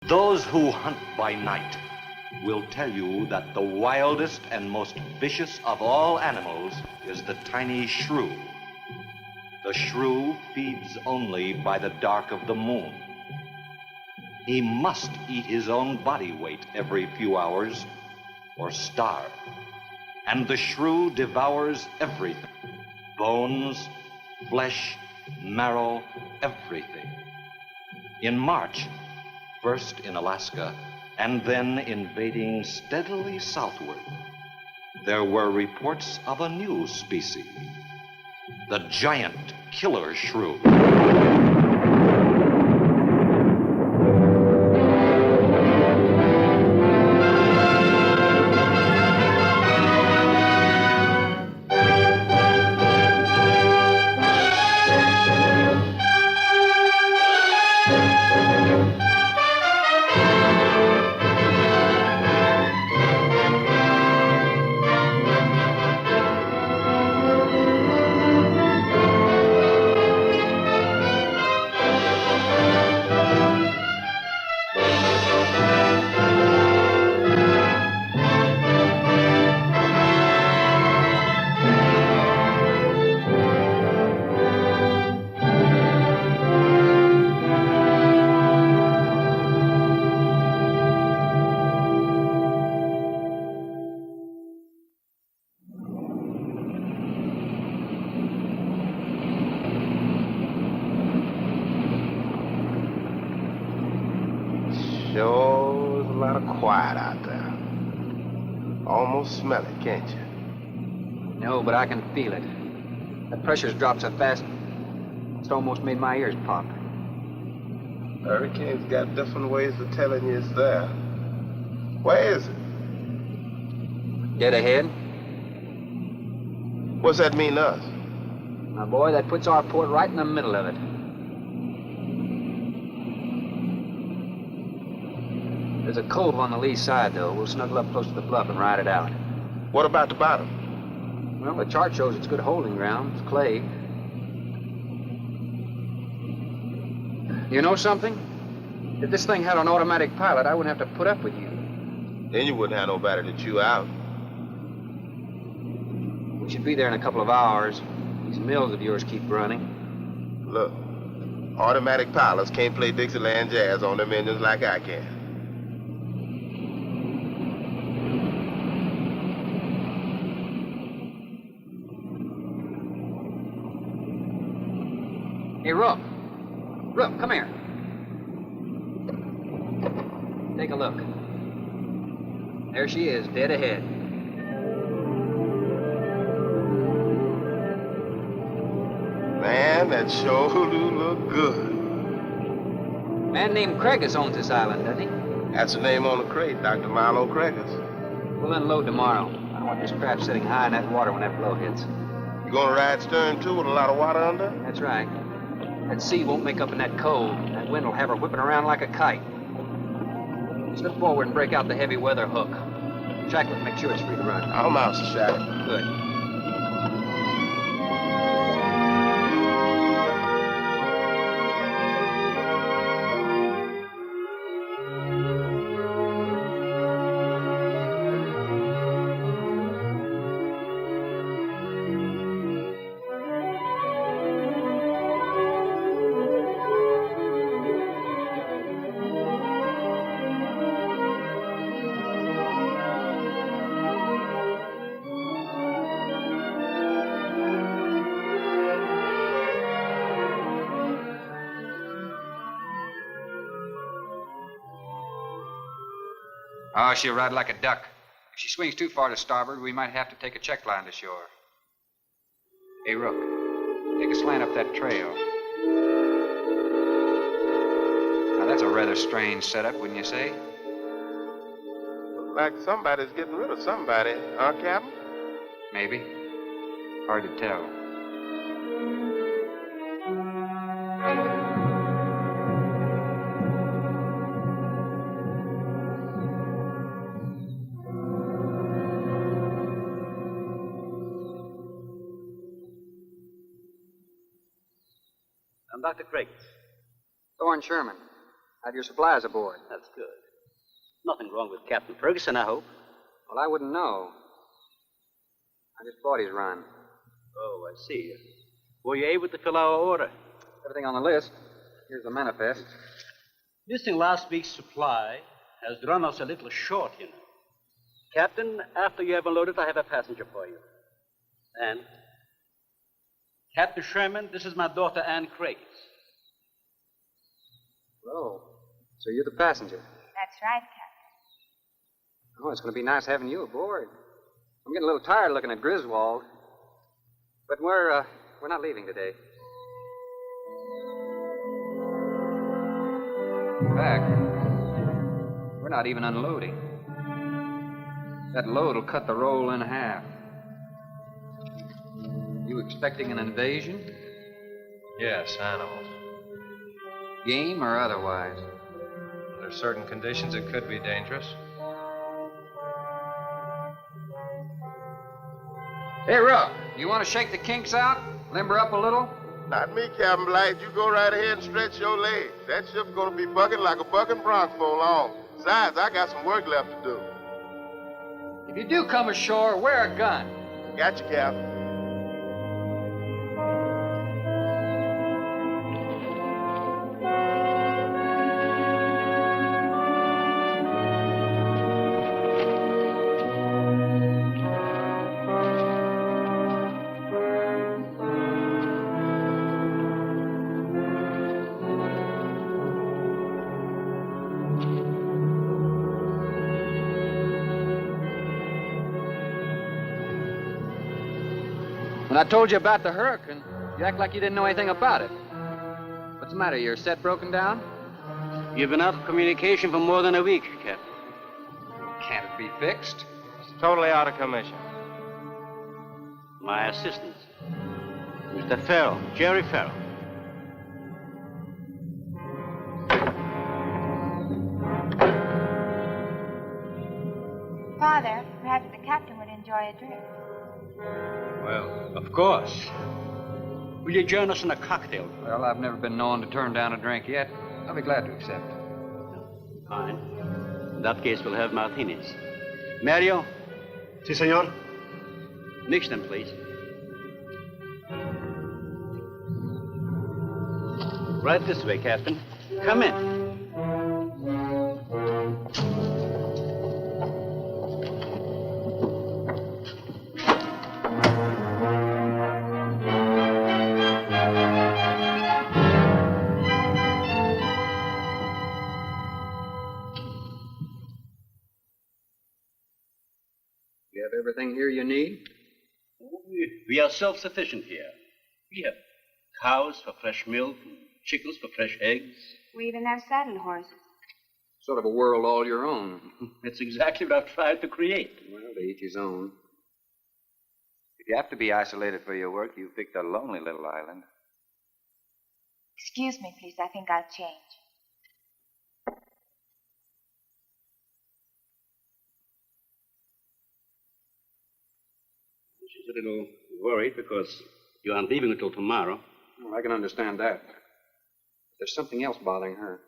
Those who hunt by night will tell you that the wildest and most vicious of all animals is the tiny shrew. The shrew feeds only by the dark of the moon. He must eat his own body weight every few hours or starve. And the shrew devours everything. Bones, flesh, marrow, everything. In March, first in Alaska, and then invading steadily southward, there were reports of a new species, the giant killer shrew. Sure is a lot of quiet out there. Almost smell it, can't you? No, but I can feel it. The pressure's dropped so fast, it's almost made my ears pop. Hurricane's got different ways of telling you it's there. Where is it? Dead ahead. What's that mean to us? My boy, that puts our port right in the middle of it. There's a cove on the lee side, though. We'll snuggle up close to the bluff and ride it out. What about the bottom? Well, the chart shows it's good holding ground. It's clay. You know something? If this thing had an automatic pilot, I wouldn't have to put up with you. Then you wouldn't have nobody to chew out. We should be there in a couple of hours. These mills of yours keep running. Look, automatic pilots can't play Dixieland jazz on them engines like I can. Hey, Rook. Rook, come here. Take a look. There she is, dead ahead. Man, that sure do look good. A man named Craigus owns this island, doesn't he? That's the name on the crate, Dr. Milo Craigus. We'll unload tomorrow. I don't want this craft sitting high in that water when that blow hits. You gonna ride stern, too, with a lot of water under? That's right. That sea won't make up in that cove. That wind will have her whipping around like a kite. Slip forward and break out the heavy weather hook. Shacklet, make sure it's free to run. I'm out, Sir Shacklet. Good. Oh, she'll ride like a duck. If she swings too far to starboard, we might have to take a check line to shore. Hey, Rook, take a slant up that trail. Now, that's a rather strange setup, wouldn't you say? Looks like somebody's getting rid of somebody, huh, Captain? Maybe. Hard to tell. I'm Dr. Craigus. Thorne Sherman. Have your supplies aboard. That's good. Nothing wrong with Captain Ferguson, I hope. Well, I wouldn't know. I just bought his run. Oh, I see. Were you able to fill our order? Everything on the list. Here's the manifest. Missing last week's supply has run us a little short, you know. Captain, after you have unloaded, I have a passenger for you. Anne? Captain Sherman, this is my daughter, Anne Craig. Oh, so you're the passenger. That's right, Captain. Oh, it's going to be nice having you aboard. I'm getting a little tired looking at Griswold. But we're not leaving today. In fact, we're not even unloading. That load will cut the roll in half. You expecting an invasion? Yes, animals. Game or otherwise? Under certain conditions, it could be dangerous. Hey, Ruck, you want to shake the kinks out? Limber up a little? Not me, Captain Blight. You go right ahead and stretch your legs. That ship's gonna be bucking like a bucking bronc for long. Besides, I got some work left to do. If you do come ashore, wear a gun. Got you, Captain. When I told you about the hurricane, you act like you didn't know anything about it. What's the matter? Your set broken down? You've been out of communication for more than a week, Captain. Can't it be fixed? It's totally out of commission. My assistant, Mr. Farrell, Jerry Farrell. Father, perhaps the captain would enjoy a drink. Well, of course. Will you join us in a cocktail? Well, I've never been known to turn down a drink yet. I'll be glad to accept. Fine. In that case, we'll have martinis. Mario? Si, senor. Mix them, please. Right this way, Captain. Come in. You have everything here you need? We are self-sufficient here. We have cows for fresh milk, and chickens for fresh eggs. We even have saddle horses. Sort of a world all your own. It's exactly what I've tried to create. Well, to each his own. If you have to be isolated for your work, you picked a lonely little island. Excuse me, please. I think I'll change. She's a little worried because you aren't leaving until tomorrow. Well, I can understand that. There's something else bothering her.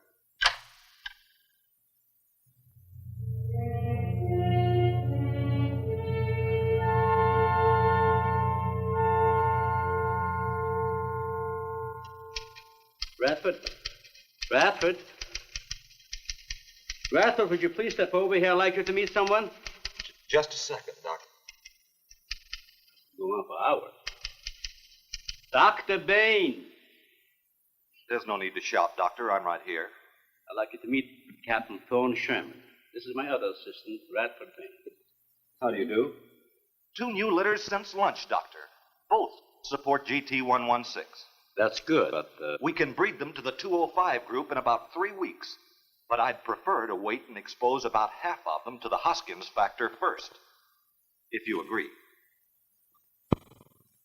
Radford? Radford? Radford, would you please step over here? I'd like you to meet someone. Just a second, Doctor. Go on for hours. Dr. Bain. There's no need to shout, Doctor. I'm right here. I'd like you to meet Captain Thorne Sherman. This is my other assistant, Radford Bain. How do you do? 2 new litters since lunch, Doctor. Both support GT116. That's good, but, We can breed them to the 205 group in about 3 weeks. But I'd prefer to wait and expose about half of them to the Hoskins factor first. If you agree.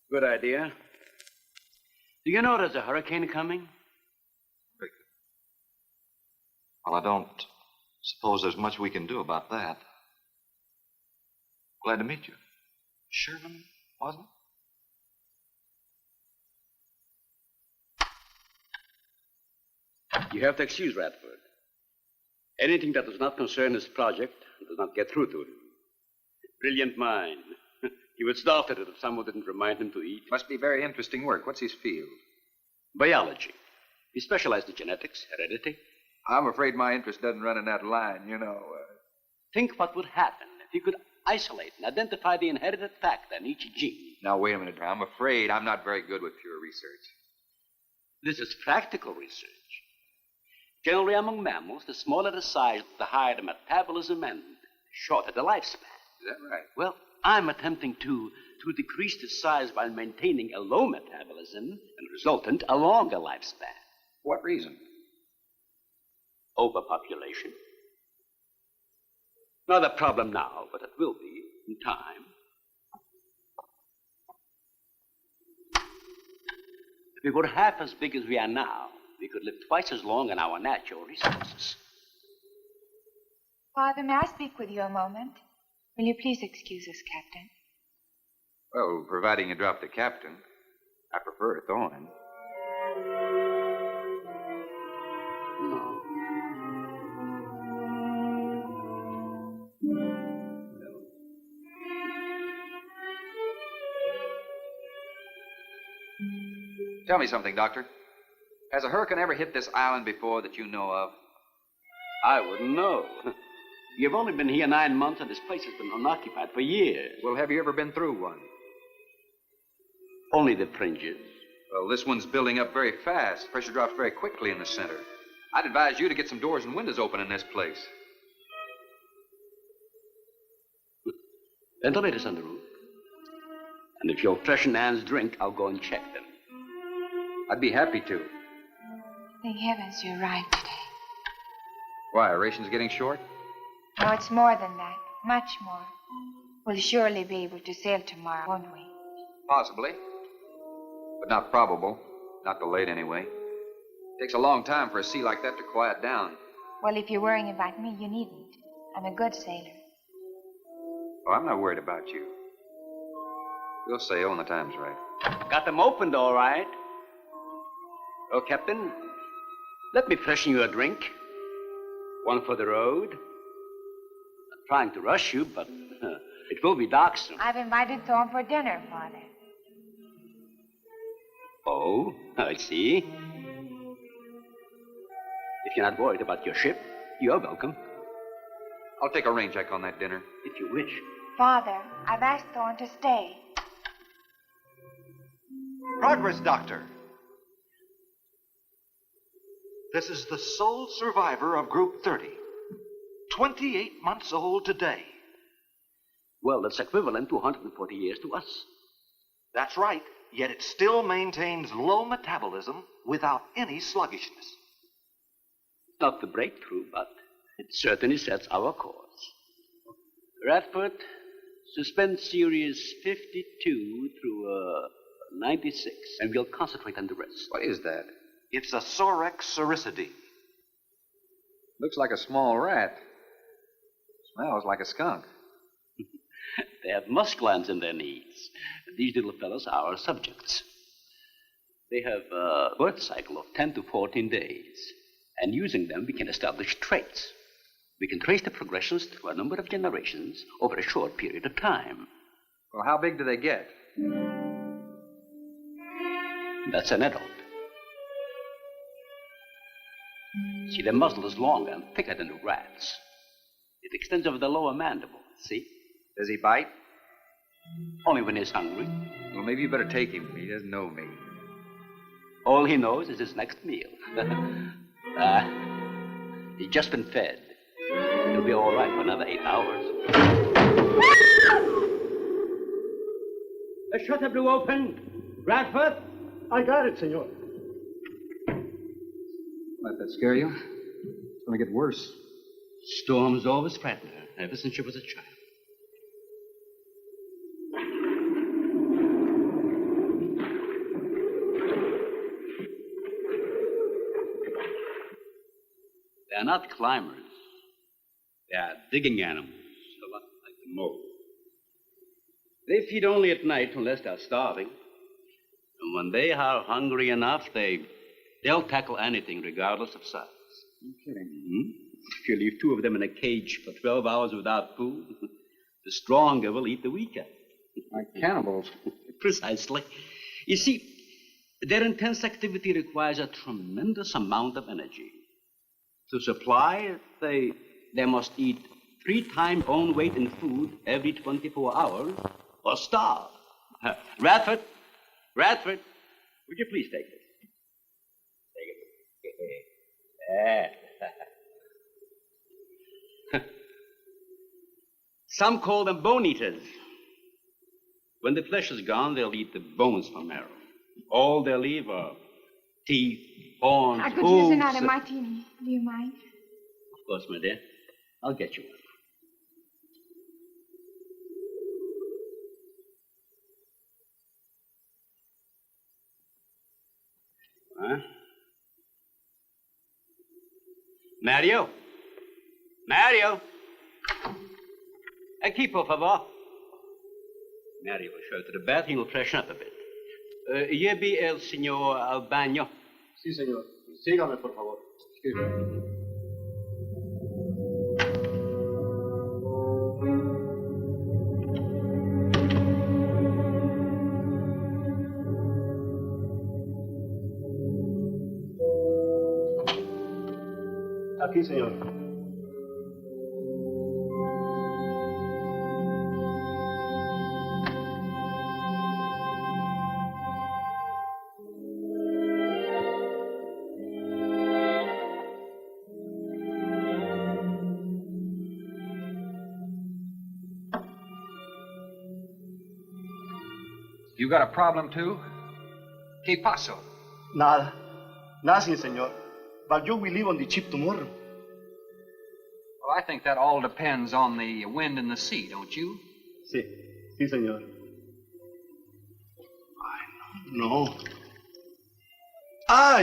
Good idea. Do you know there's a hurricane coming? Well, I don't suppose there's much we can do about that. Glad to meet you. Sherman, wasn't it? You have to excuse Radford. Anything that does not concern his project does not get through to him. Brilliant mind. He would starve at it if someone didn't remind him to eat. Must be very interesting work. What's his field? Biology. He specialized in genetics, heredity. I'm afraid my interest doesn't run in that line, you know. Think what would happen if he could isolate and identify the inherited factor in each gene. Now, wait a minute. I'm afraid I'm not very good with pure research. This is practical research. Generally, among mammals, the smaller the size, the higher the metabolism and the shorter the lifespan. Is that right? Well, I'm attempting to decrease the size while maintaining a low metabolism and resultant a longer lifespan. What reason? Overpopulation. Not a problem now, but it will be in time. If we were half as big as we are now, we could live twice as long on our natural resources. Father, may I speak with you a moment? Will you please excuse us, Captain? Well, providing you drop the captain. I prefer a thorn. No. Tell me something, Doctor. Has a hurricane ever hit this island before that you know of? I wouldn't know. You've only been here 9 months, and this place has been unoccupied for years. Well, have you ever been through one? Only the fringes. Well, this one's building up very fast. Pressure drops very quickly in the center. I'd advise you to get some doors and windows open in this place. Ventilators on the roof. And if you'll freshen Anne's drink, I'll go and check them. I'd be happy to. Thank heavens you arrived today. Why, ration's getting short? No, it's more than that. Much more. We'll surely be able to sail tomorrow, won't we? Possibly. But not probable. Not delayed, anyway. Takes a long time for a sea like that to quiet down. Well, if you're worrying about me, you needn't. I'm a good sailor. Oh, I'm not worried about you. We'll sail when the time's right. Got them opened, all right. Well, Captain, let me freshen you a drink. One for the road. I'm trying to rush you, but it will be dark soon. I've invited Thorne for dinner, Father. Oh, I see. If you're not worried about your ship, you're welcome. I'll take a rain check on that dinner. If you wish. Father, I've asked Thorne to stay. Progress, Doctor. This is the sole survivor of Group 30. 28 months old today. Well, that's equivalent to 140 years to us. That's right, yet it still maintains low metabolism without any sluggishness. Not the breakthrough, but it certainly sets our course. Radford, suspend series 52 through 96, and we'll concentrate on the rest. What is that? It's a Sorex cericidae. Looks like a small rat. Smells like a skunk. They have musk glands in their knees. These little fellows are our subjects. They have a birth cycle of 10 to 14 days. And using them, we can establish traits. We can trace the progressions through a number of generations over a short period of time. Well, how big do they get? That's an adult. See, the muzzle is longer and thicker than the rat's. It extends over the lower mandible, see? Does he bite? Only when he's hungry. Well, maybe you better take him. He doesn't know me. All he knows is his next meal. He's just been fed. He'll be all right for another 8 hours. The shutter blew open. Radford? I got it, senor. Let that scare you? It's going to get worse. Storms always frighten her, ever since she was a child. They're not climbers. They are digging animals, a lot like the mole. They feed only at night unless they're starving. And when they are hungry enough, they'll tackle anything regardless of size. You're kidding. Mm-hmm. If you leave 2 of them in a cage for 12 hours without food, the stronger will eat the weaker. Like cannibals. Precisely. You see, their intense activity requires a tremendous amount of energy. To supply it, they must eat 3 times own weight in food every 24 hours or starve. Radford, would you please take this? Take it. Some call them bone eaters. When the flesh is gone, they'll eat the bones for marrow. All they'll leave are teeth, horns, I could hooves. use another martini. Do you mind? Of course, my dear. I'll get you one. Huh? Mario? Aquí, por favor. Mario will show to the bath. He'll freshen up a bit. Here be el señor al baño. Sí, señor. Sígame, por favor. Excuse me. Aquí, señor. You got a problem, too? ¿Qué pasó? Nada. Nothing, señor. But you will leave on the ship tomorrow. Well, I think that all depends on the wind and the sea, don't you? Sí, señor. No.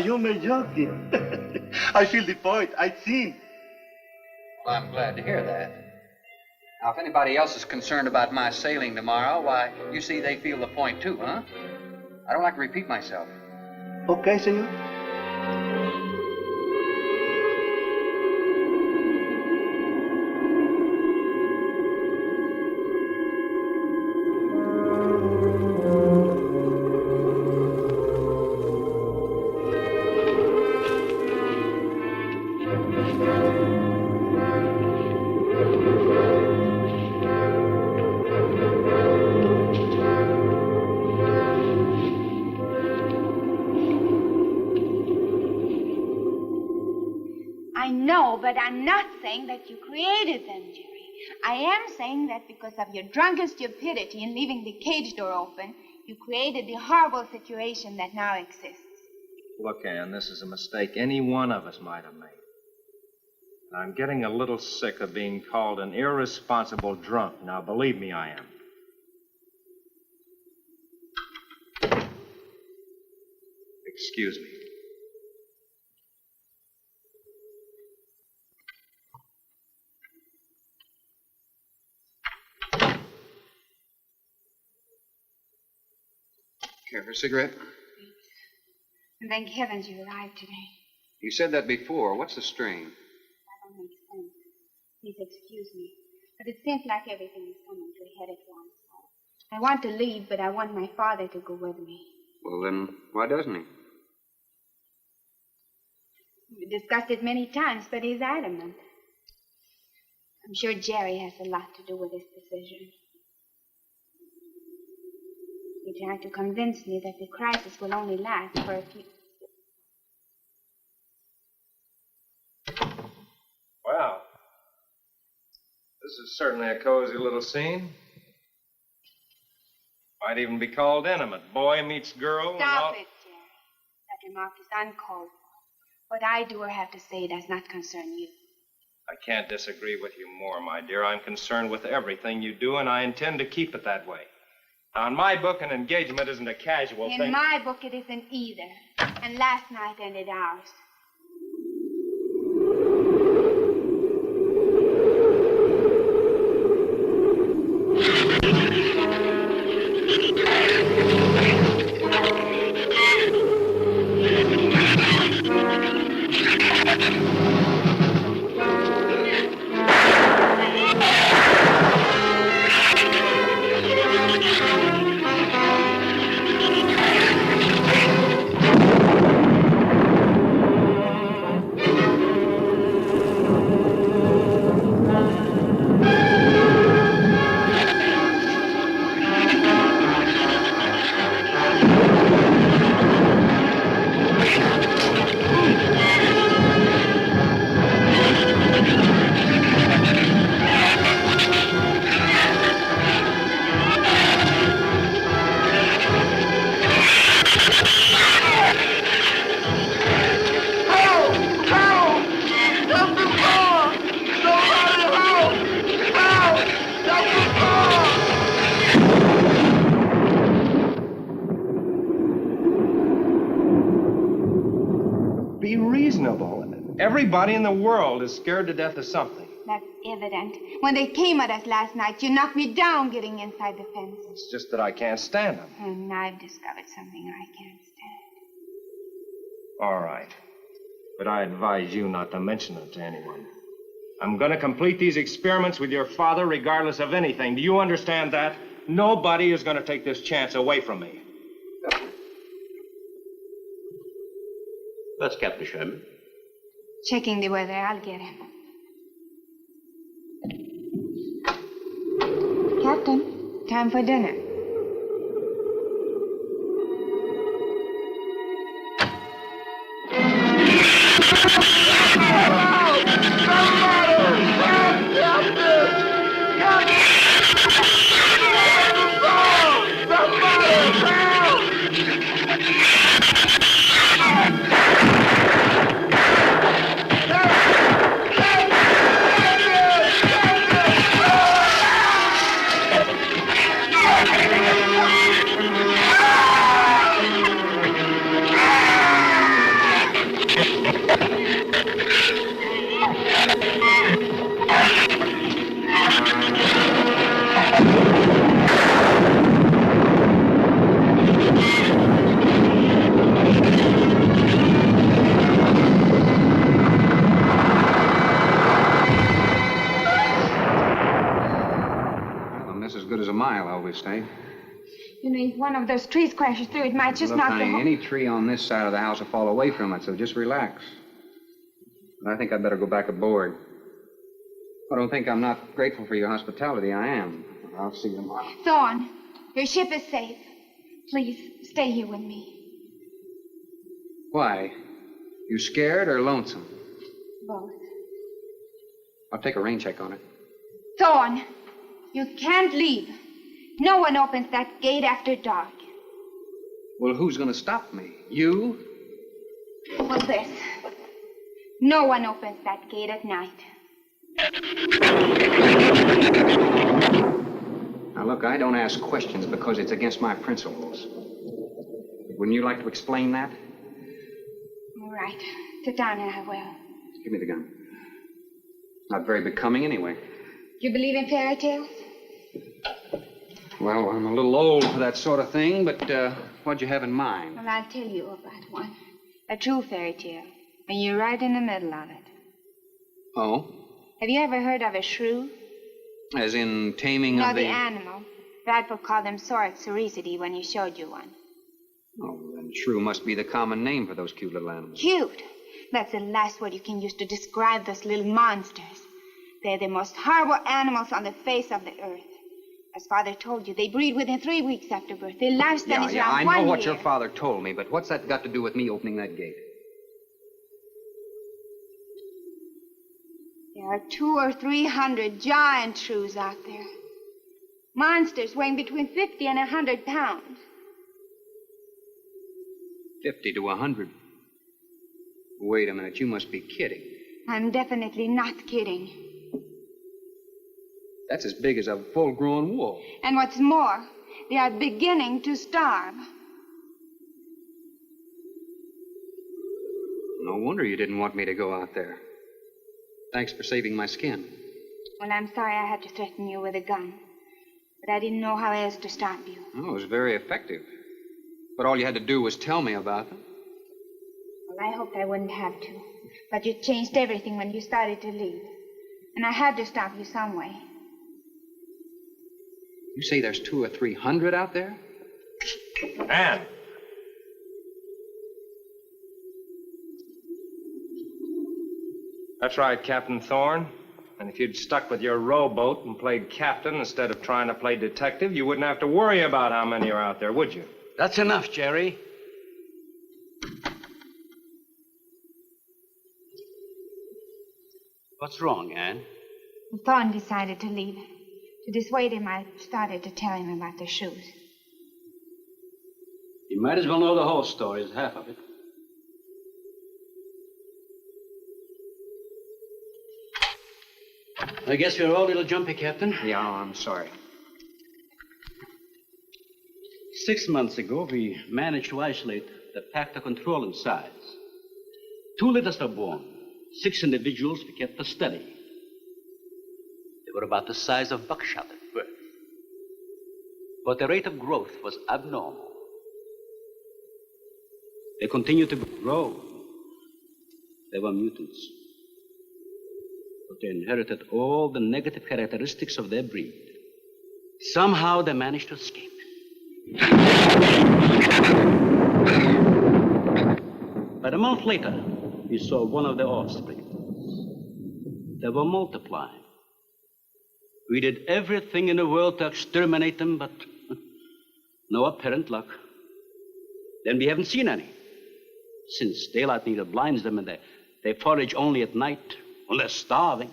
You may joking. I feel the point. I think. Well, I'm glad to hear that. Now, if anybody else is concerned about my sailing tomorrow, why, you see they feel the point too, huh? I don't like to repeat myself. Okay, señor. But I'm not saying that you created them, Jerry. I am saying that because of your drunken stupidity in leaving the cage door open, you created the horrible situation that now exists. Look, Ann, this is a mistake any one of us might have made. I'm getting a little sick of being called an irresponsible drunk. Now, believe me, I am. Excuse me. Care for a cigarette? And thank heavens you arrived today. You said that before. What's the strain? That don't make sense. Please excuse me. But it seems like everything is coming to a head at once. I want to leave, but I want my father to go with me. Well, then, why doesn't he? We discussed it many times, but he's adamant. I'm sure Jerry has a lot to do with this decision. He tried to convince me that the crisis will only last for a few... Well, this is certainly a cozy little scene. Might even be called intimate. Boy meets girl. Stop it, Jerry. That remark is uncalled for. What I do or have to say does not concern you. I can't disagree with you more, my dear. I'm concerned with everything you do, and I intend to keep it that way. Now, in my book, an engagement isn't a casual thing. In my book, it isn't either. And last night ended ours. Everybody in the world is scared to death of something. That's evident. When they came at us last night, you knocked me down getting inside the fence. It's just that I can't stand them. And I've discovered something I can't stand. All right. But I advise you not to mention it to anyone. I'm going to complete these experiments with your father regardless of anything. Do you understand that? Nobody is going to take this chance away from me. That's Captain Sherman. Checking the weather. I'll get him. Captain, time for dinner. Stay. You know, if one of those trees crashes through, it might just knock the whole... Any tree on this side of the house will fall away from it, so just relax. But I think I'd better go back aboard. I don't think I'm not grateful for your hospitality. I am. I'll see you tomorrow. Thorne, your ship is safe. Please, stay here with me. Why? You scared or lonesome? Both. I'll take a rain check on it. Thorne, you can't leave. No one opens that gate after dark. Well, who's going to stop me? You? Well, this. No one opens that gate at night. Now, look, I don't ask questions because it's against my principles. Wouldn't you like to explain that? All right. Sit down and I will. Give me the gun. Not very becoming anyway. You believe in fairy tales? Well, I'm a little old for that sort of thing, but what'd you have in mind? Well, I'll tell you about one. A true fairy tale. And you're right in the middle of it. Oh? Have you ever heard of a shrew? As in taming No, of the... the animal. Bradford called them sorcericity when he showed you one. Oh, then shrew must be the common name for those cute little animals. Cute. That's the last word you can use to describe those little monsters. They're the most horrible animals on the face of the earth. As Father told you, they breed within 3 weeks after birth. Their lifespan is around 1 year. I know what your father told me, but what's that got to do with me opening that gate? There are 200 or 300 giant shrews out there. Monsters weighing between 50 and 100 pounds. 50 to 100. Wait a minute, you must be kidding. I'm definitely not kidding. That's as big as a full-grown wolf. And what's more, they are beginning to starve. No wonder you didn't want me to go out there. Thanks for saving my skin. Well, I'm sorry I had to threaten you with a gun. But I didn't know how else to stop you. Oh, it was very effective. But all you had to do was tell me about them. Well, I hoped I wouldn't have to. But you changed everything when you started to leave. And I had to stop you some way. You say there's 200 or 300 out there? Anne! That's right, Captain Thorne. And if you'd stuck with your rowboat and played captain instead of trying to play detective, you wouldn't have to worry about how many are out there, would you? That's enough, Jerry. What's wrong, Anne? Thorne decided to leave. To dissuade him, I started to tell him about the shoes. You might as well know the whole story as half of it. I guess we're all a little jumpy, Captain. Yeah, I'm sorry. 6 months ago, we managed to isolate the pack to control in size. 2 litters were born. 6 individuals we kept for study. They were about the size of buckshot at birth. But the rate of growth was abnormal. They continued to grow. They were mutants. But they inherited all the negative characteristics of their breed. Somehow they managed to escape. But a month later, we saw one of their offspring. They were multiplying. We did everything in the world to exterminate them, but no apparent luck. Then we haven't seen any. Since daylight neither blinds them and they forage only at night when they're starving.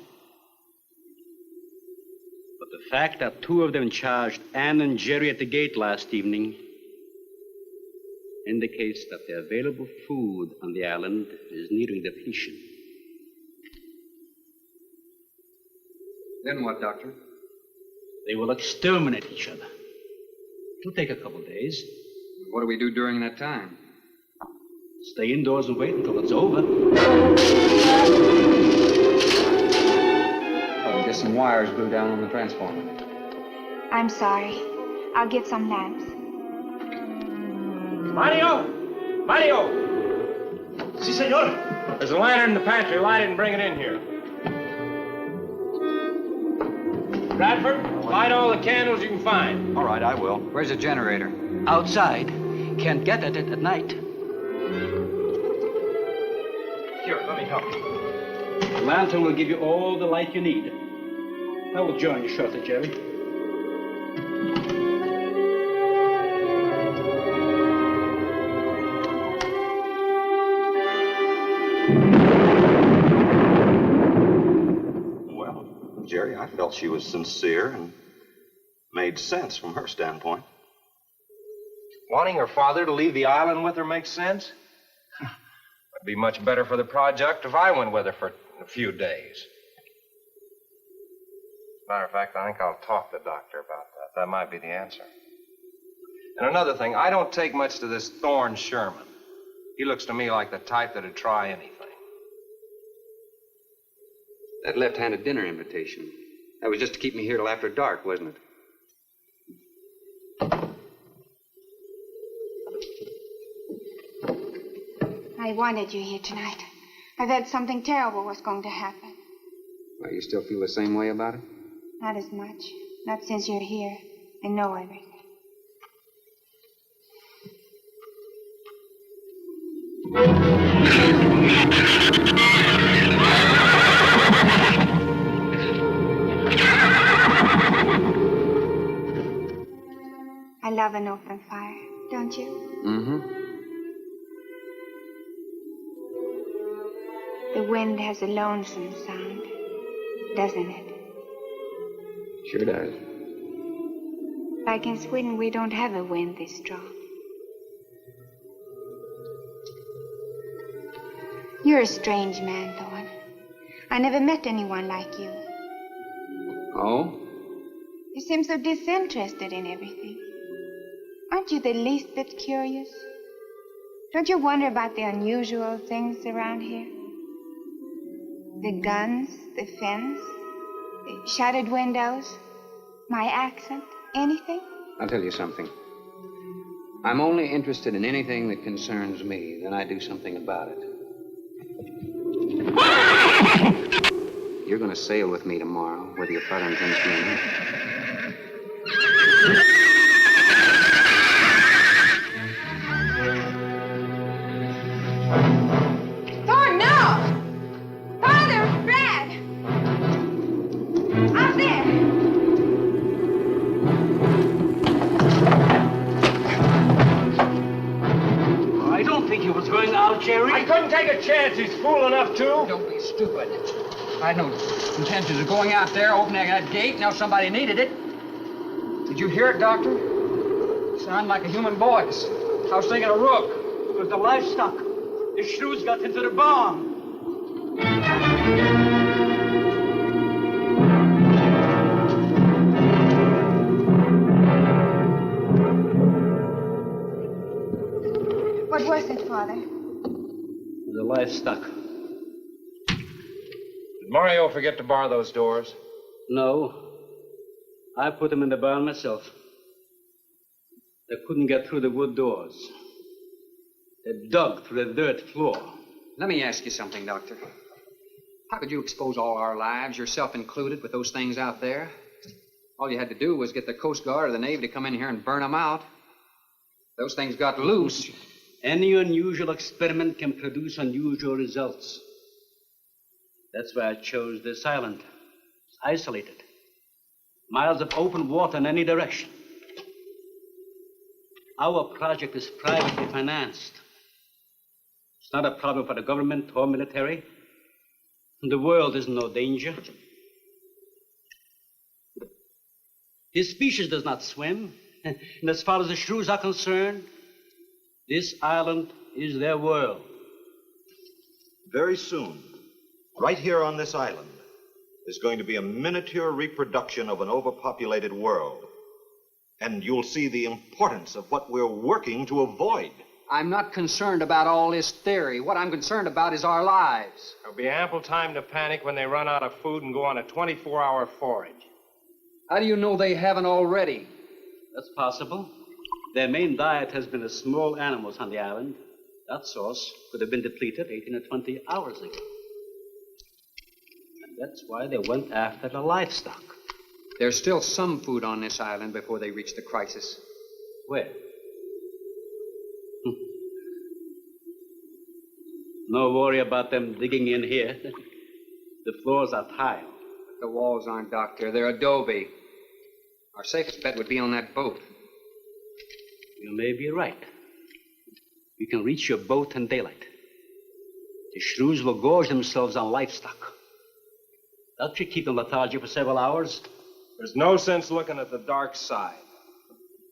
But the fact that 2 of them charged Anne and Jerry at the gate last evening indicates that the available food on the island is nearing depletion. Then what, Doctor? They will exterminate each other. It'll take a couple days. What do we do during that time? Stay indoors and wait until it's over. Probably get some wires glued down on the transformer. I'm sorry. I'll get some lamps. Mario! Mario! Si, senor. There's a lantern in the pantry. Light it and bring it in here. Bradford, light all the candles you can find. All right, I will. Where's the generator? Outside. Can't get at it at night. Here, let me help you. The lantern will give you all the light you need. I will join you shortly, Jerry. Well, Jerry, I felt she was sincere and made sense from her standpoint. Wanting her father to leave the island with her makes sense? It'd be much better for the project if I went with her for a few days. Matter of fact, I think I'll talk to the doctor about that. That might be the answer. And another thing, I don't take much to this Thorne Sherman. He looks to me like the type that'd try anything. That left-handed dinner invitation. That was just to keep me here till after dark, wasn't it? I wanted you here tonight. I felt something terrible was going to happen. Well, you still feel the same way about it? Not as much. Not since you're here and know everything. I love an open fire, don't you? Mm-hmm. The wind has a lonesome sound, doesn't it? Sure does. Like in Sweden, we don't have a wind this strong. You're a strange man, Thorne. I never met anyone like you. Oh? You seem so disinterested in everything. Aren't you the least bit curious? Don't you wonder about the unusual things around here? The guns, the fence, the shuttered windows, my accent, anything? I'll tell you something. I'm only interested in anything that concerns me, then I do something about it. You're going to sail with me tomorrow, whether your father intends to or not. Thorne, no! Father, Brad! Out there! I don't think he was going out, Jerry. I couldn't take a chance. He's fool enough to. Don't be stupid. I had no intentions of going out there, opening that gate. Now somebody needed it. Did you hear it, Doctor? Sounded like a human voice. I was thinking a rook. It was the livestock. The shrews got into the barn. What was it, Father? The livestock. Did Mario forget to bar those doors? No. I put them in the barn myself. They couldn't get through the wood doors. They dug through the dirt floor. Let me ask you something, Doctor. How could you expose all our lives, yourself included, with those things out there? All you had to do was get the Coast Guard or the Navy to come in here and burn them out. Those things got loose. Any unusual experiment can produce unusual results. That's why I chose this island. It's isolated. Miles of open water in any direction. Our project is privately financed. It's not a problem for the government or military. The world is in no danger. His species does not swim. And as far as the shrews are concerned, this island is their world. Very soon, right here on this island, is going to be a miniature reproduction of an overpopulated world. And you'll see the importance of what we're working to avoid. I'm not concerned about all this theory. What I'm concerned about is our lives. There'll be ample time to panic when they run out of food and go on a 24-hour forage. How do you know they haven't already? That's possible. Their main diet has been the small animals on the island. That source could have been depleted 18 or 20 hours ago. And that's why they went after the livestock. There's still some food on this island before they reach the crisis. Where? No worry about them digging in here. The floors are tile. The walls aren't, Doctor. They're adobe. Our safest bet would be on that boat. You may be right. You can reach your boat in daylight. The shrews will gorge themselves on livestock. That should keep them lethargic for several hours. There's no sense looking at the dark side.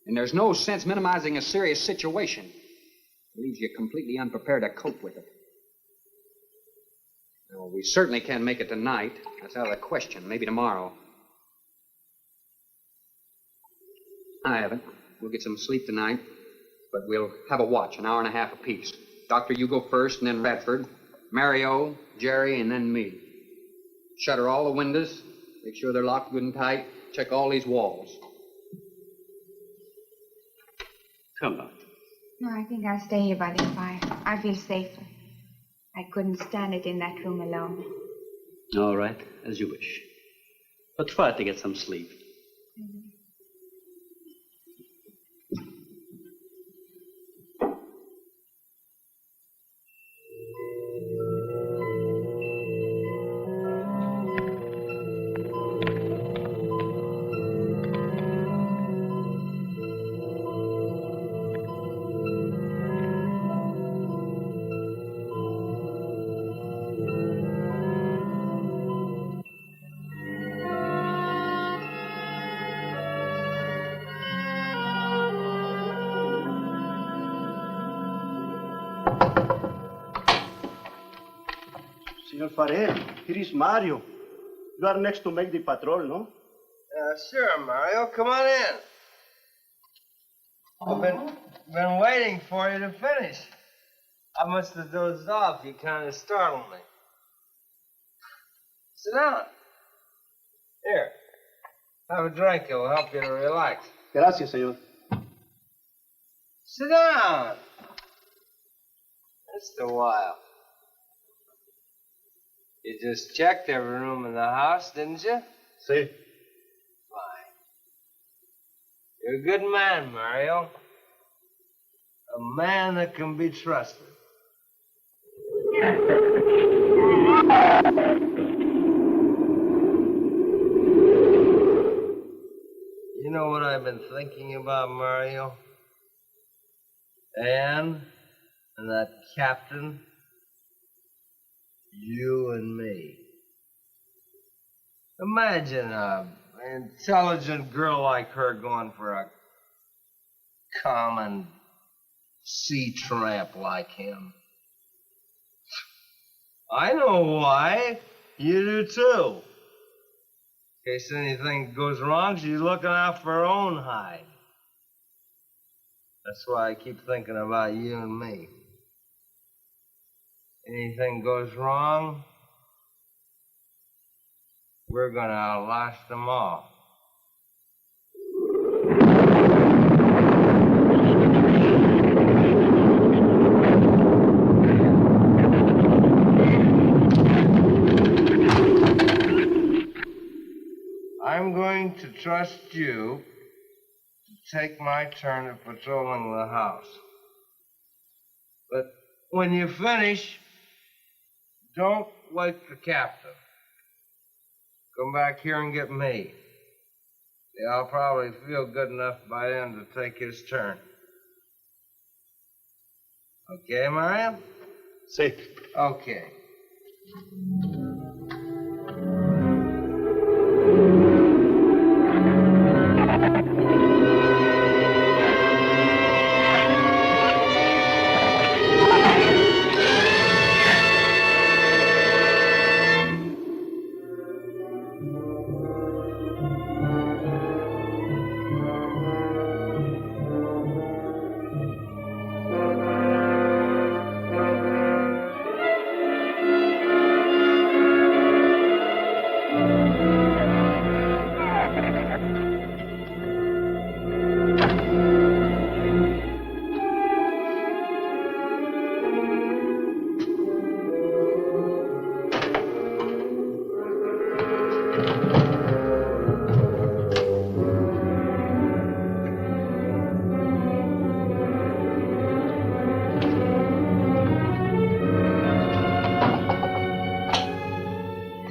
And there's no sense minimizing a serious situation. It leaves you completely unprepared to cope with it. Well, we certainly can't make it tonight. That's out of the question. Maybe tomorrow. I haven't. We'll get some sleep tonight, but we'll have a watch, an hour and a half apiece. Doctor, you go first, and then Radford, Mario, Jerry, and then me. Shutter all the windows, make sure they're locked good and tight, check all these walls. Come on. No, I think I'll stay here by the fire. I feel safer. I couldn't stand it in that room alone. All right, as you wish. But try to get some sleep. Senor Farrell, here is Mario. You are next to make the patrol, no? Sure, Mario. Come on in. I've been waiting for you to finish. I must have dozed off. You kind of startled me. Sit down. Here. Have a drink. It'll help you to relax. Gracias, señor. Sit down. Just a while. You just checked every room in the house, didn't you? Sí. Fine. You're a good man, Mario. A man that can be trusted. You know what I've been thinking about, Mario? Anne and that captain. You and me. Imagine an intelligent girl like her going for a common sea tramp like him. I know why. You do too. In case anything goes wrong, she's looking out for her own hide. That's why I keep thinking about you and me. Anything goes wrong, we're gonna last them all. I'm going to trust you to take my turn at patrolling the house. But when you finish, don't wake the captain. Come back here and get me. Yeah, I'll probably feel good enough by then to take his turn. Okay, Mario? Sí. Okay.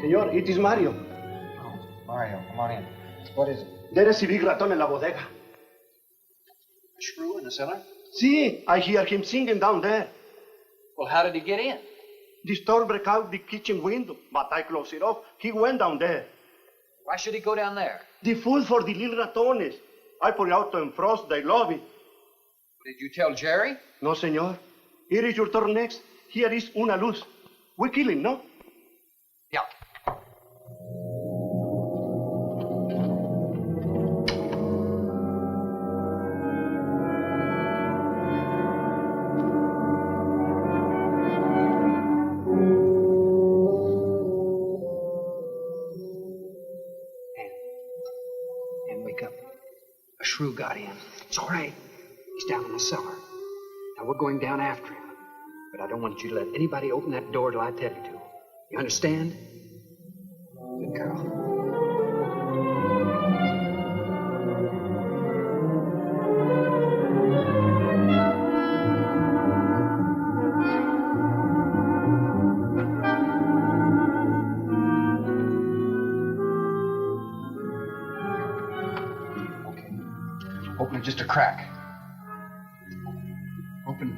Señor, it is Mario. Oh, Mario, come on in. What is it? There is a big raton en la bodega. A shrew in the cellar? See, I hear him singing down there. Well, how did he get in? The storm broke out the kitchen window, but I closed it off. He went down there. Why should he go down there? The food for the little ratones. I put it out to enfrost. They love it. Did you tell Jerry? No, señor. Here is your turn next. Here is una luz. We kill him, no? Yeah. And wake up. A shrew got in. It's all right. He's down in the cellar. Now we're going down after him. But I don't want you to let anybody open that door till I tell you to. You understand? Good girl. Okay. Open it just a crack. Open.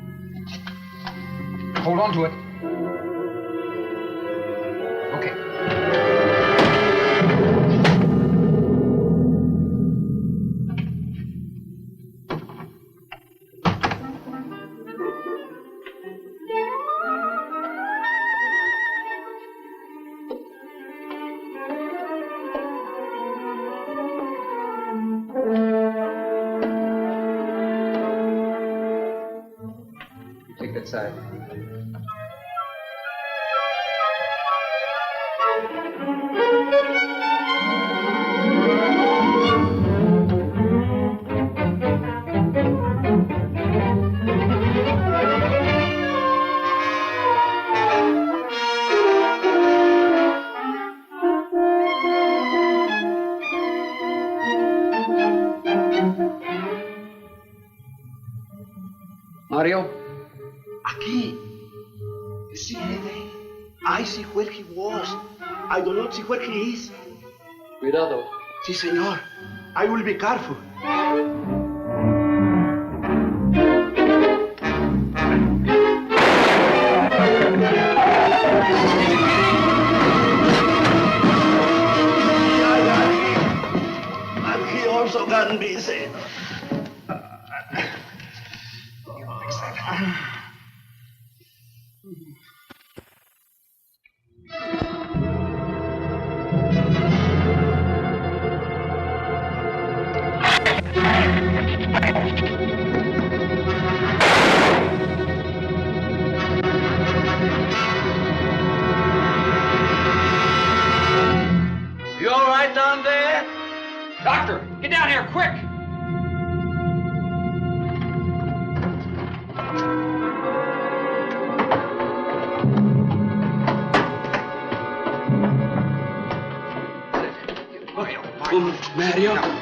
Hold on to it. Okay. You take that side. Mario? Aquí. You see anything? I see where he was. I do not see where he is. Cuidado. Sí, señor. I will be careful. And he also got busy. Get down here, quick! Mario.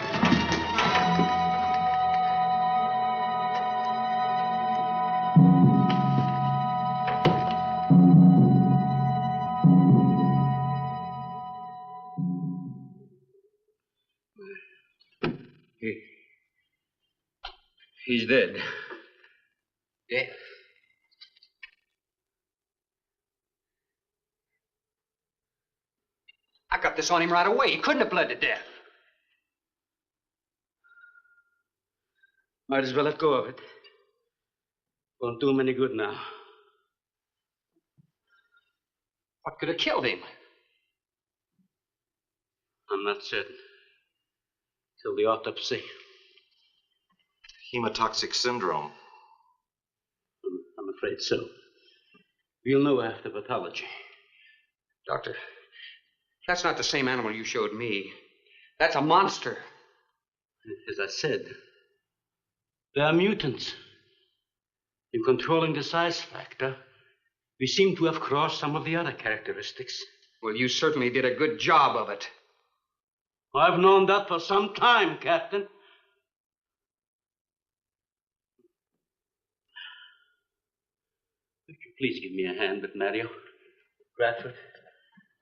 He's dead. Dead? I got this on him right away. He couldn't have bled to death. Might as well let go of it. Won't do him any good now. What could have killed him? I'm not certain. Till the autopsy. Hemotoxic syndrome. I'm afraid so. We'll know after pathology. Doctor, that's not the same animal you showed me. That's a monster. As I said, they are mutants. In controlling the size factor, we seem to have crossed some of the other characteristics. Well, you certainly did a good job of it. I've known that for some time, Captain. Would you please give me a hand with Mario? Bradford,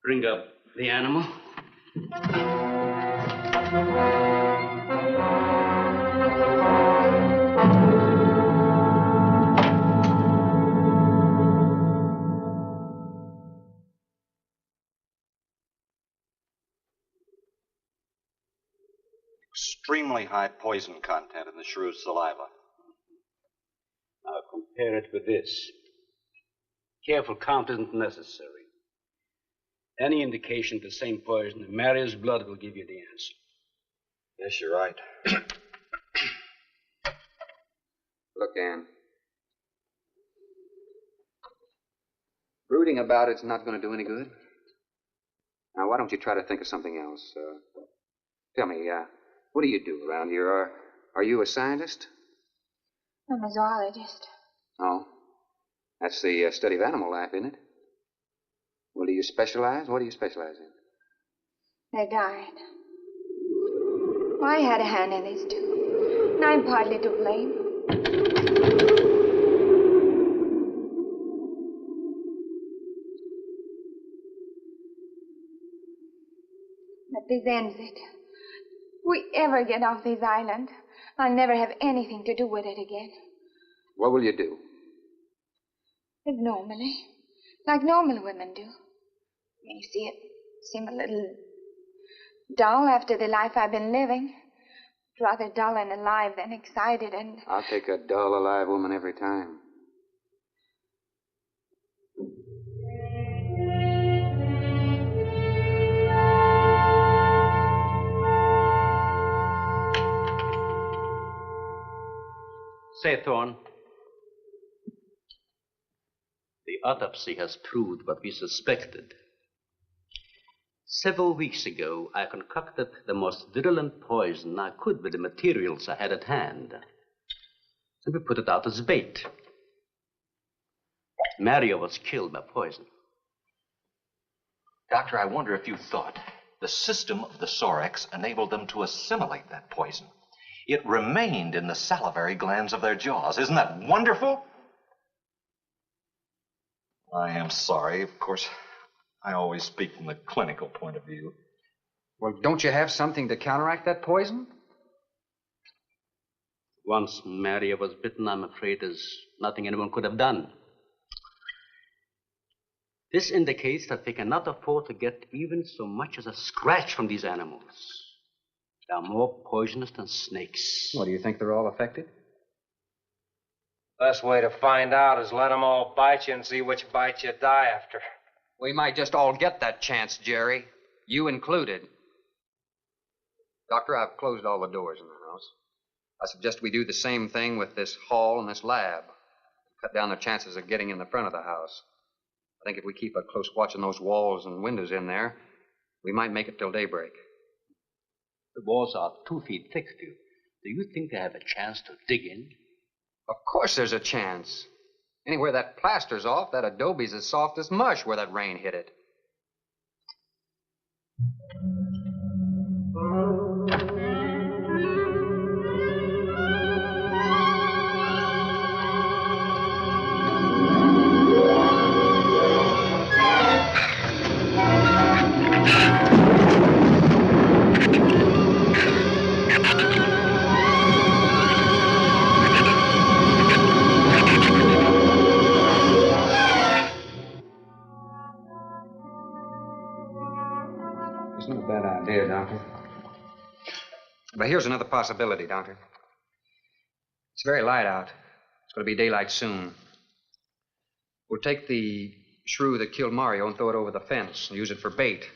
bring up the animal. Extremely high poison content in the shrew's saliva. Now compare it with this. Careful count isn't necessary. Any indication of the same poison in Mario's blood will give you the answer. Yes, you're right. Look, Ann. Brooding about it's not going to do any good. Now, why don't you try to think of something else? Tell me, what do you do around here? Are you a scientist? I'm a zoologist. Oh. That's the study of animal life, isn't it? Well, do you specialize? What do you specialize in? They died. Well, I had a hand in this, too. And I'm partly to blame. But this ends it. If we ever get off this island, I'll never have anything to do with it again. What will you do? Live normally, like normal women do. You see, it seem a little dull after the life I've been living. Rather dull and alive than excited and... I'll take a dull, alive woman every time. Say, Thorne, the autopsy has proved what we suspected. Several weeks ago, I concocted the most virulent poison I could with the materials I had at hand. So we put it out as bait. Mario was killed by poison. Doctor, I wonder if you thought the system of the Sorex enabled them to assimilate that poison. It remained in the salivary glands of their jaws. Isn't that wonderful? I am sorry. Of course, I always speak from the clinical point of view. Well, don't you have something to counteract that poison? Once Mario was bitten, I'm afraid there's nothing anyone could have done. This indicates that we cannot afford to get even so much as a scratch from these animals. They are more poisonous than snakes. What, do you think they're all affected? Best way to find out is let them all bite you and see which bite you die after. We might just all get that chance, Jerry. You included. Doctor, I've closed all the doors in the house. I suggest we do the same thing with this hall and this lab. Cut down the chances of getting in the front of the house. I think if we keep a close watch on those walls and windows in there, we might make it till daybreak. The walls are 2 feet thick, Phil. Do you think they have a chance to dig in? Of course there's a chance. Anywhere that plaster's off, that adobe's as soft as mush where that rain hit it. It's not a bad idea, Doctor. But here's another possibility, Doctor. It's very light out. It's going to be daylight soon. We'll take the shrew that killed Mario and throw it over the fence and use it for bait.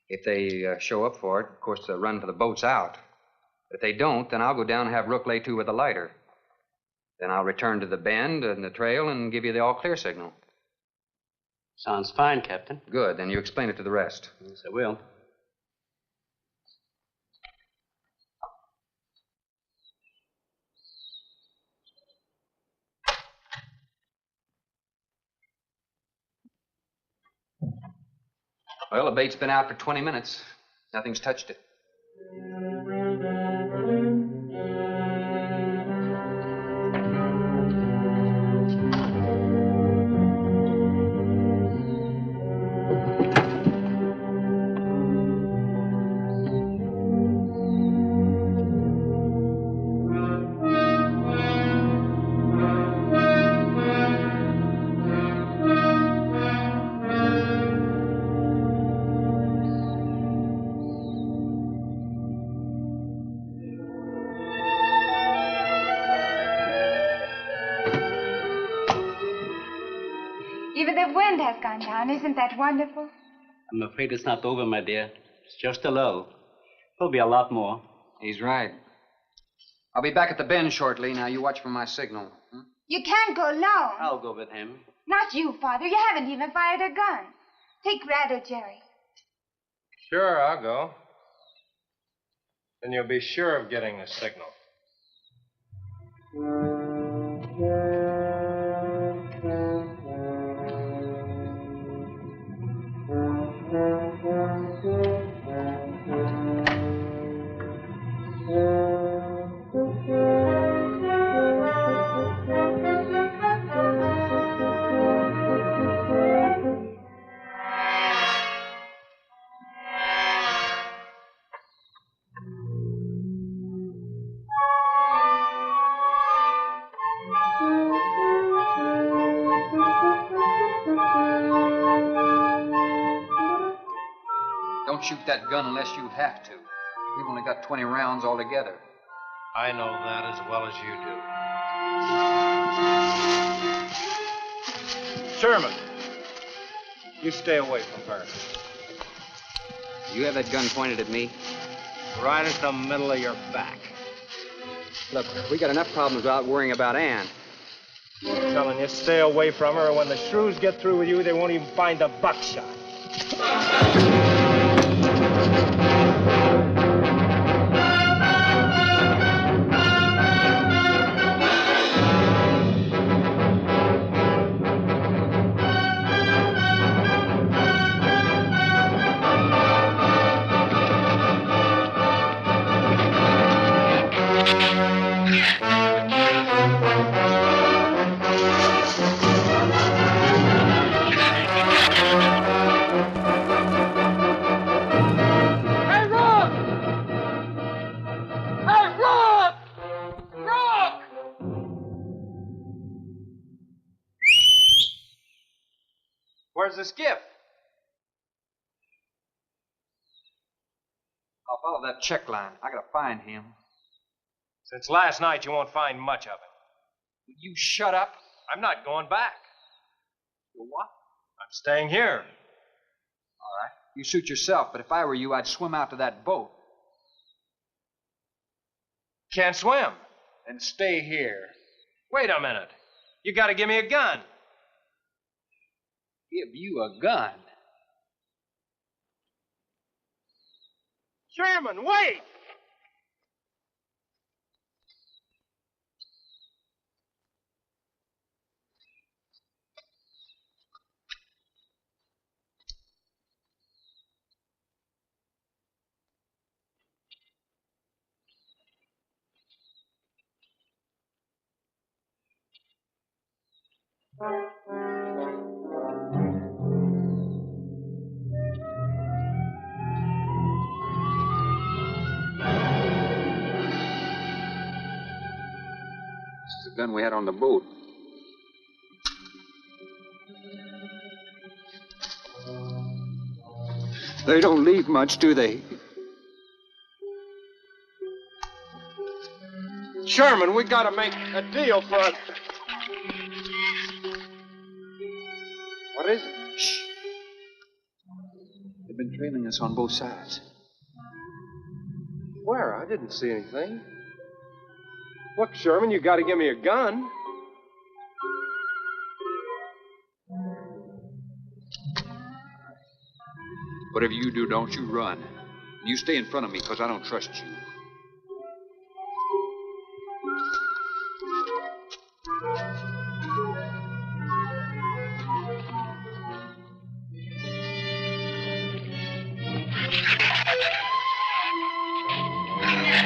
If they show up for it, of course, they'll run for the boats out. But if they don't, then I'll go down and have Rook lay to with a lighter. Then I'll return to the bend and the trail and give you the all-clear signal. Sounds fine, Captain. Good. Then you explain it to the rest. Yes, I will. Well, the bait's been out for 20 minutes. Nothing's touched it. Even the wind has gone down. Isn't that wonderful? I'm afraid it's not over, my dear. It's just a lull. There'll be a lot more. He's right. I'll be back at the bend shortly. Now, you watch for my signal. You can't go alone. I'll go with him. Not you, Father. You haven't even fired a gun. Take Red or Jerry. Sure, I'll go. Then you'll be sure of getting the signal. Don't shoot that gun unless you have to. We've only got 20 rounds altogether. I know that as well as you do. Sherman, you stay away from her. You have that gun pointed at me? Right at the middle of your back. Look, we got enough problems without worrying about Ann. I'm telling you, stay away from her, or when the shrews get through with you, they won't even find the buckshot. Where's the skiff? I'll follow that check line. I gotta find him. Since last night, you won't find much of him. Will you shut up? I'm not going back. You what? I'm staying here. All right. You suit yourself, but if I were you, I'd swim out to that boat. Can't swim. Then stay here. Wait a minute. You gotta give me a gun. Give you a gun? Sherman, wait! This is the gun we had on the boat. They don't leave much, do they? Sherman, we gotta make a deal for it. What is it? Shh. They've been trailing us on both sides. Where? I didn't see anything. Look, Sherman, you gotta give me a gun. Whatever you do, don't you run. You stay in front of me, because I don't trust you.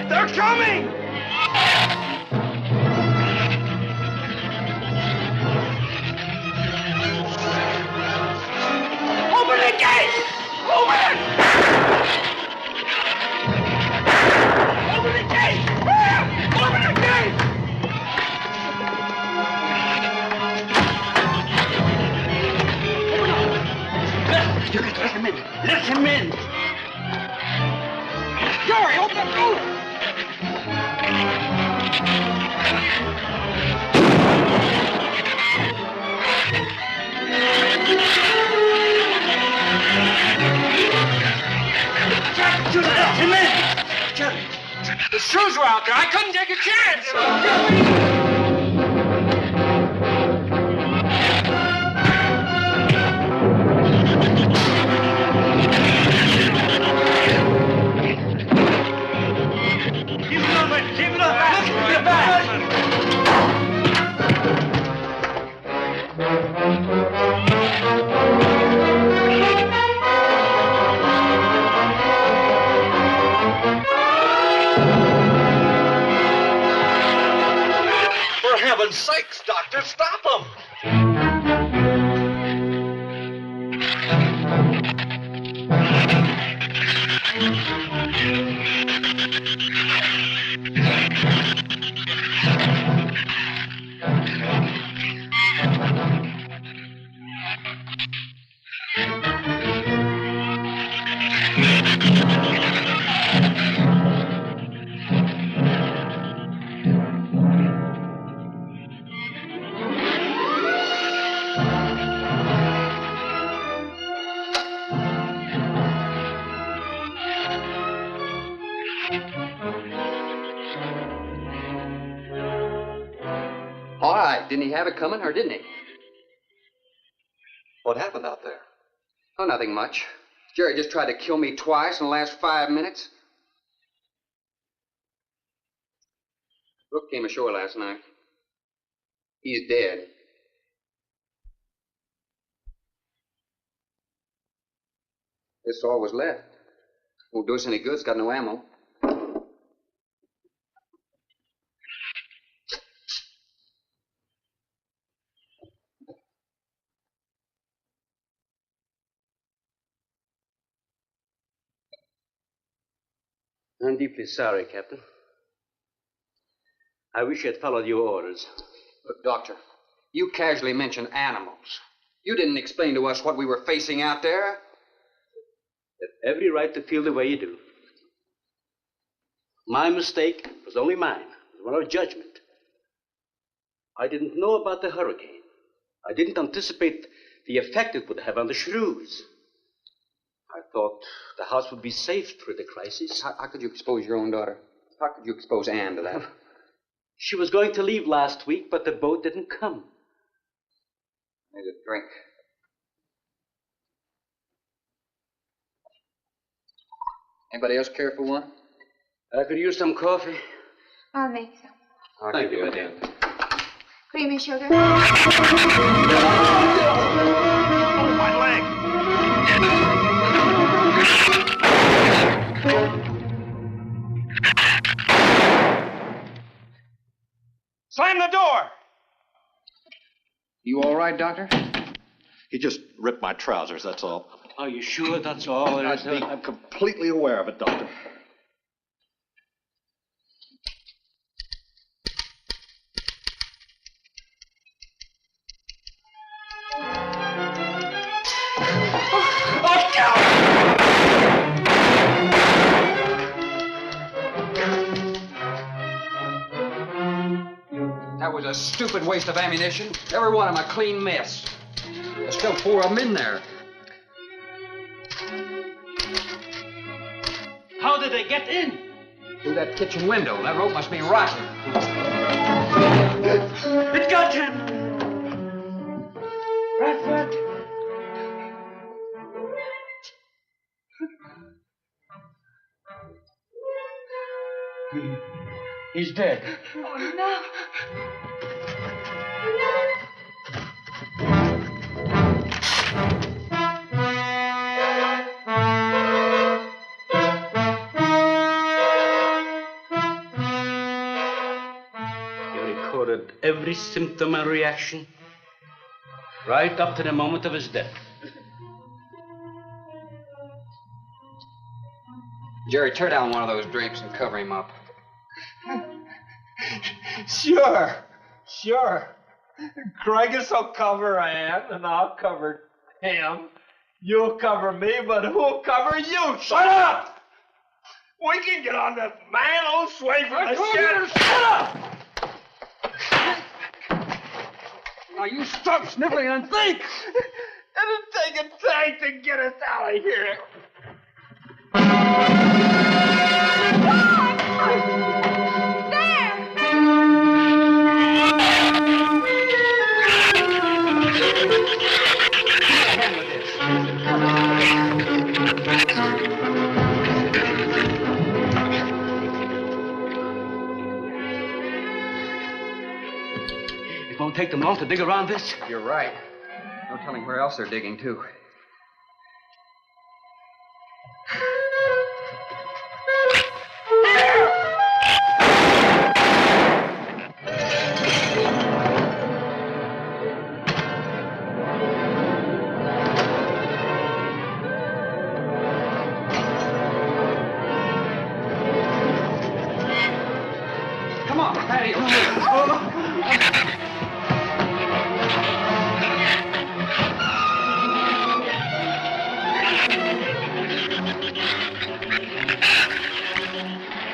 They're coming! Open the gate! Open it! Open the gate! Open the gate! You can let him in. Let him in. Joey, open the door! Let him in! Jerry, the Shrews were out there. I couldn't take a chance. Keep moving! Keep moving! Get back! For heaven's sakes, Doctor, stop them! All right. Didn't he have it coming, or didn't he? What happened out there? Oh, nothing much. Jerry just tried to kill me twice in the last 5 minutes. Brooke came ashore last night. He's dead. This all was left. Won't do us any good. It's got no ammo. I'm deeply sorry, Captain. I wish I had followed your orders. Look, Doctor, you casually mentioned animals. You didn't explain to us what we were facing out there. You have every right to feel the way you do. My mistake was only mine. It was one of judgment. I didn't know about the hurricane. I didn't anticipate the effect it would have on the Shrews. I thought the house would be safe through the crisis. How could you expose your own daughter? How could you expose Anne to that? She was going to leave last week, but the boat didn't come. Here's a drink. Anybody else care for one? I could use some coffee. I'll make some. Thank you, madam. Creamy sugar. Oh, my leg! Slam the door! You all right, Doctor? He just ripped my trousers, that's all. Are you sure that's all there is? I'm completely aware of it, Doctor. That was a stupid waste of ammunition. Every one of them a clean mess. There's still 4 of them in there. How did they get in? Through that kitchen window. That rope must be rotten. It got him! Bradford! He's dead. Oh, no. He recorded every symptom and reaction, right up to the moment of his death. Jerry, tear down one of those drapes and cover him up. Sure. Craigus will cover Ann, and I'll cover him. You'll cover me, but who'll cover you? Shut up! We can get on the man sway from the shed. Shut up! Now you stop sniveling and think! It'll take a tank to get us out of here. It won't take them long to dig around this. You're right. No telling where else they're digging, too. Come on, patio.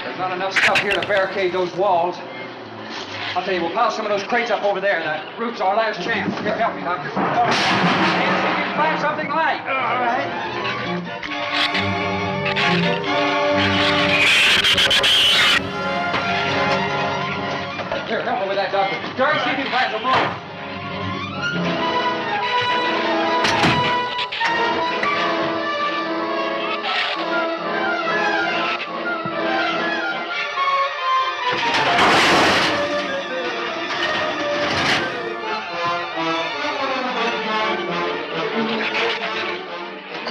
There's not enough stuff here to barricade those walls. I'll tell you, we'll pile some of those crates up over there. That roof's our last chance. Here, help me, Doctor. And see if you can find something light. All right. Here, help me with that, Doctor. Jerry, see if you can find some more.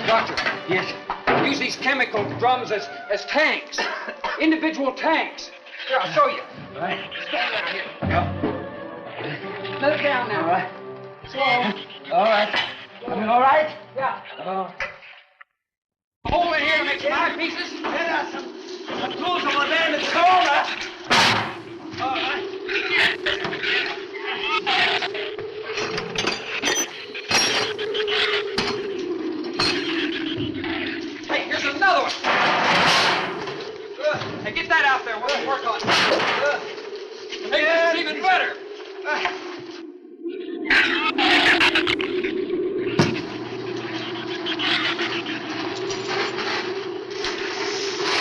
Doctor. Yes? Use these chemical drums as tanks. Individual tanks. Here, I'll show you. All right. Stand down here. Let it down now. All right. Slow. All right. I mean, all right? Yeah. Oh. Hold it here to make 5 pieces. Some tools over there in the corner. All right. Hey, here's another one. Hey, get that out there. We'll work on it. Make this even better.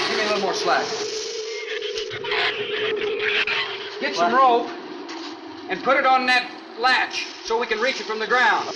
Give me a little more slack. Get some rope and put it on that latch so we can reach it from the ground.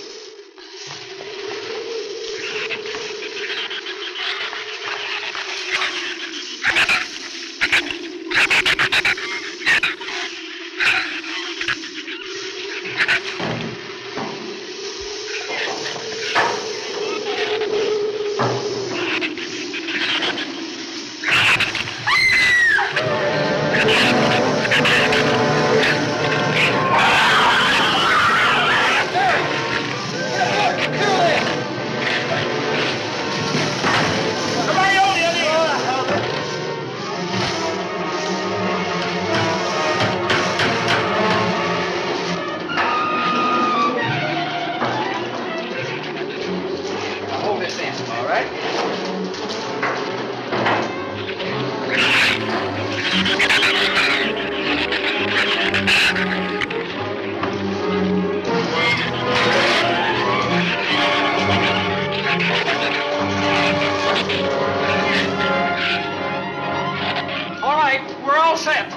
All right, we're all set.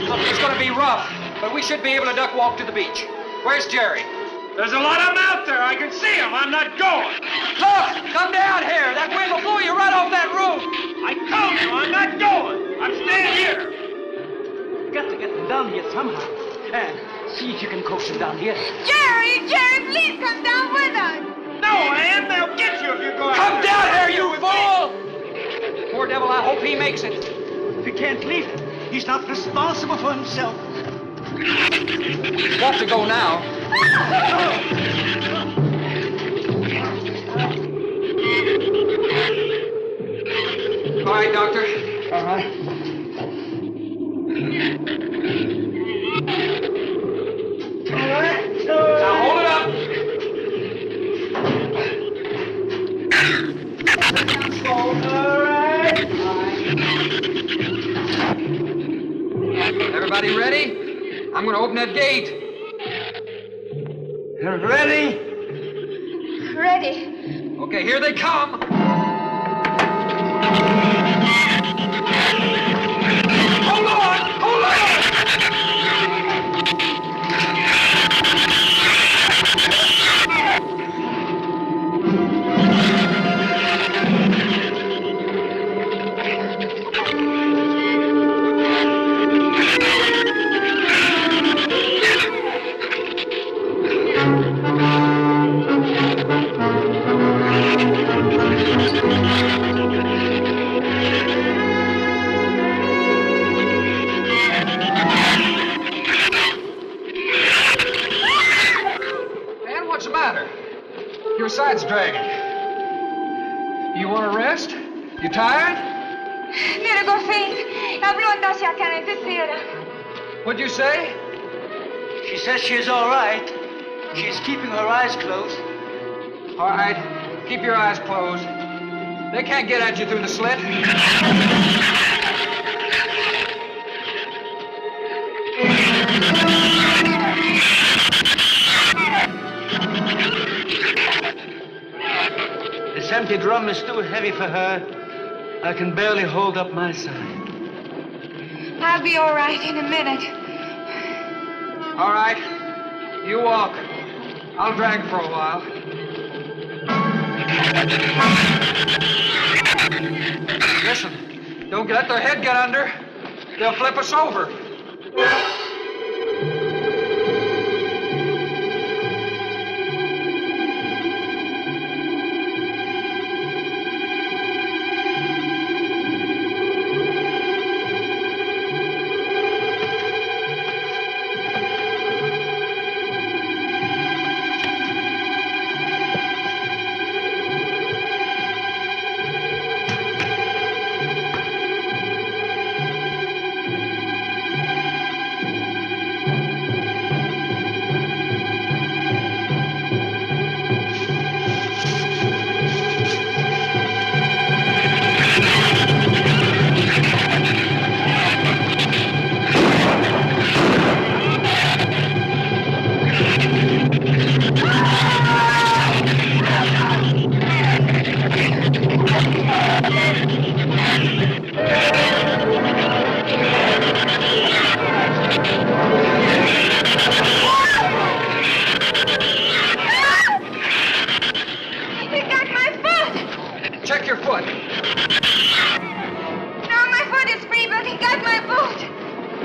Look, it's going to be rough, but we should be able to duck walk to the beach. Where's Jerry? There's a lot of them out there. I can see them. I'm not going. Look, come down here. That wind will blow you right off that roof. I told you I'm not going. I'm staying here. You got to get them down here somehow. And see if you can coax them down here. Jerry, please come down with us. No, Ann, they'll get you if you go out. Come down here, you fool! Poor devil, I hope he makes it. We can't leave him. He's not responsible for himself. He's got to go now. All right, Doctor. All right. Now hold it up. Everybody ready? I'm going to open that gate. Ready? Ready. Okay, here they come. Hold on! Hold on! What's the matter? Your side's dragging. You want to rest? You tired? Mira, go faint. Habló hacia acá, necesita. What'd you say? She says she's all right. She's keeping her eyes closed. All right, keep your eyes closed. They can't get at you through the slit. This empty drum is too heavy for her. I can barely hold up my side. I'll be all right in a minute. All right, you walk. I'll drag for a while. Listen, don't let their head get under. They'll flip us over.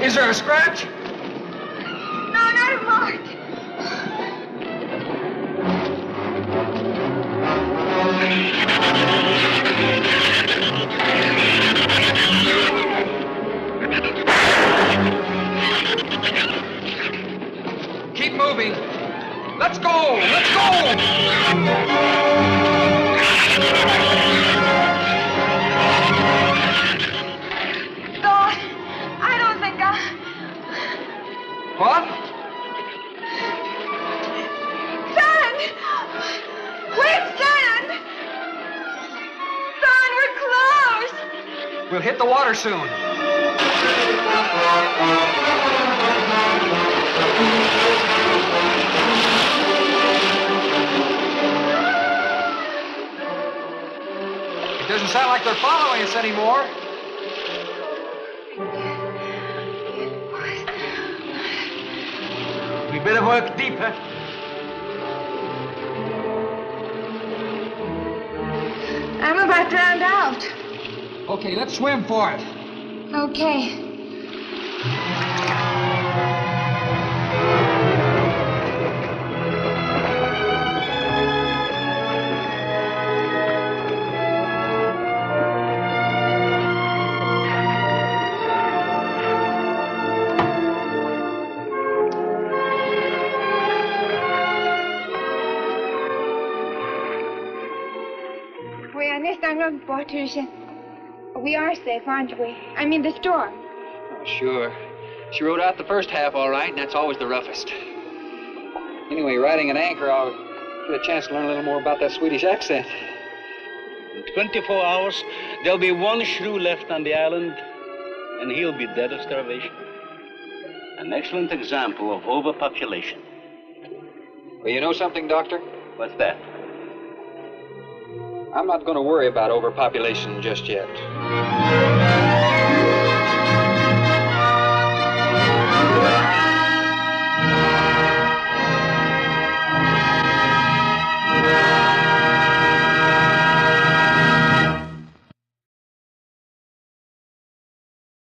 Is there a scratch? No, not a mark. Keep moving. Let's go! Let's go! God, I don't think What? Son! Wait, son! Son, we're close! We'll hit the water soon. It doesn't sound like they're following us anymore. We better work deeper. I'm about drowned out. Okay, let's swim for it. Okay. We are safe, aren't we? I mean, the storm. Oh, sure. She rode out the first half all right, and that's always the roughest. Anyway, riding an anchor, I'll get a chance to learn a little more about that Swedish accent. In 24 hours, there'll be one shrew left on the island, and he'll be dead of starvation. An excellent example of overpopulation. Well, you know something, Doctor? What's that? I'm not going to worry about overpopulation just yet.